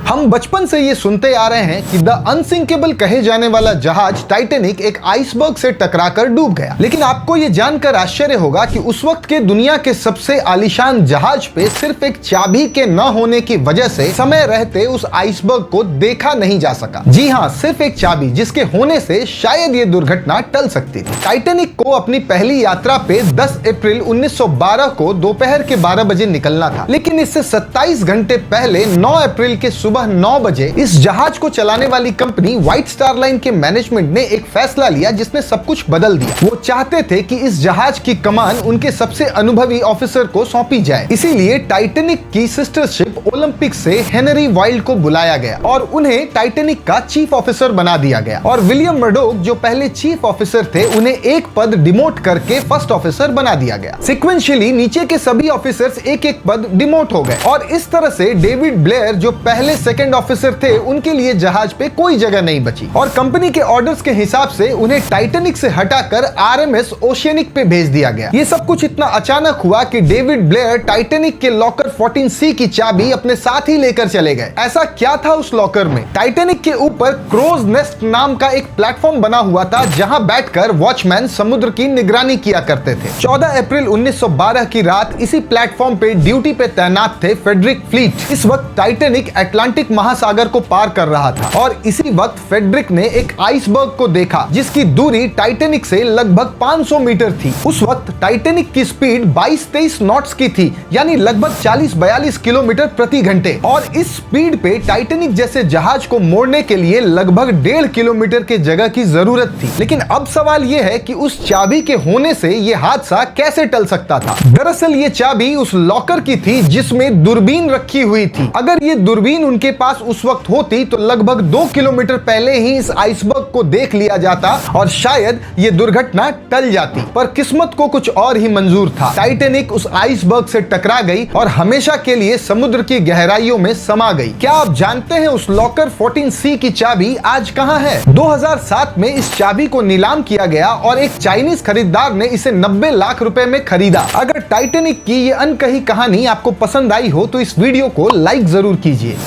हम बचपन से ये सुनते आ रहे हैं कि द अनसिंकेबल कहे जाने वाला जहाज टाइटैनिक एक आइसबर्ग से टकराकर डूब गया। लेकिन आपको ये जानकर आश्चर्य होगा कि उस वक्त के दुनिया के सबसे आलीशान जहाज पे सिर्फ एक चाबी के न होने की वजह से समय रहते उस आइसबर्ग को देखा नहीं जा सका। जी हाँ, सिर्फ एक चाबी जिसके होने से शायद ये दुर्घटना टल सकती थी। टाइटैनिक को अपनी पहली यात्रा पे 10 अप्रैल 1912 को दोपहर के 12 बजे निकलना था, लेकिन इससे 27 घंटे पहले 9 अप्रैल के सुबह 9 बजे इस जहाज को चलाने वाली कंपनी व्हाइट स्टार लाइन के मैनेजमेंट ने एक फैसला लिया जिसने सब कुछ बदल दिया। वो चाहते थे कि इस जहाज की कमान उनके सबसे अनुभवी ऑफिसर को सौंपी जाए। इसीलिए टाइटैनिक की सिस्टर शिप ओलंपिक से हेनरी वाइल्ड को बुलाया गया और उन्हें टाइटैनिक का चीफ ऑफिसर बना दिया गया। और विलियम मर्डोक जो पहले चीफ ऑफिसर थे उन्हें एक पद डिमोट करके फर्स्ट ऑफिसर बना दिया गया। सिक्वेंशियली नीचे के सभी ऑफिसर्स एक एक पद डिमोट हो गए और इस तरह से डेविड ब्लेयर जो पहले सेकंड ऑफिसर थे उनके लिए जहाज पे कोई जगह नहीं बची और कंपनी के ऑर्डर्स के हिसाब से उन्हें टाइटैनिक से हटाकर आरएमएस ओशियनिक पे भेज दिया गया। ये सब कुछ इतना अचानक हुआ कि डेविड ब्लेयर टाइटैनिक के लॉकर 14C की चाबी अपने साथ ही लेकर चले गए। ऐसा क्या था उस लॉकर में? टाइटैनिक के ऊपर क्रोज नेस्ट नाम का एक प्लेटफॉर्म बना हुआ था जहां बैठकर वॉचमैन समुद्र की निगरानी किया करते थे। 14 अप्रैल 1912 की रात इसी प्लेटफॉर्म पे ड्यूटी पे तैनात थे फ्रेडरिक फ्लीट। इस वक्त टाइटैनिक अटलांटिक महासागर को पार कर रहा था और इसी वक्त फ्रेडरिक ने एक आइसबर्ग को देखा जिसकी दूरी टाइटैनिक से लगभग 500 मीटर थी। उस वक्त टाइटैनिक की स्पीड 22-23 नॉट्स की थी, यानी लगभग 40-42 किलोमीटर प्रति घंटे। और इस स्पीड पे टाइटैनिक जैसे जहाज को मोड़ने के लिए लगभग 1.5 किलोमीटर के जगह की जरूरत थी। लेकिन अब सवाल यह है कि उस चाबी के होने से यह हादसा कैसे टल सकता था? दरअसल ये चाबी उस लॉकर की थी जिसमें दूरबीन रखी हुई थी। अगर ये दूरबीन उनके पास उस वक्त होती तो लगभग 2 किलोमीटर पहले ही इस आइसबर्ग को देख लिया जाता और शायद ये दुर्घटना टल जाती। पर किस्मत को कुछ और ही मंजूर था। टाइटैनिक उस आइसबर्ग से टकरा गई और हमेशा के लिए समुद्र की गहराइयों में समा गई। क्या आप जानते हैं उस लॉकर 14C की चाबी आज कहां है? 2007 में इस चाबी को नीलाम किया गया और एक चाइनीज खरीदार ने इसे 90 लाख रुपए में खरीदा। अगर टाइटैनिक की ये अनकही कहानी आपको पसंद आई हो तो इस वीडियो को लाइक जरूर कीजिए।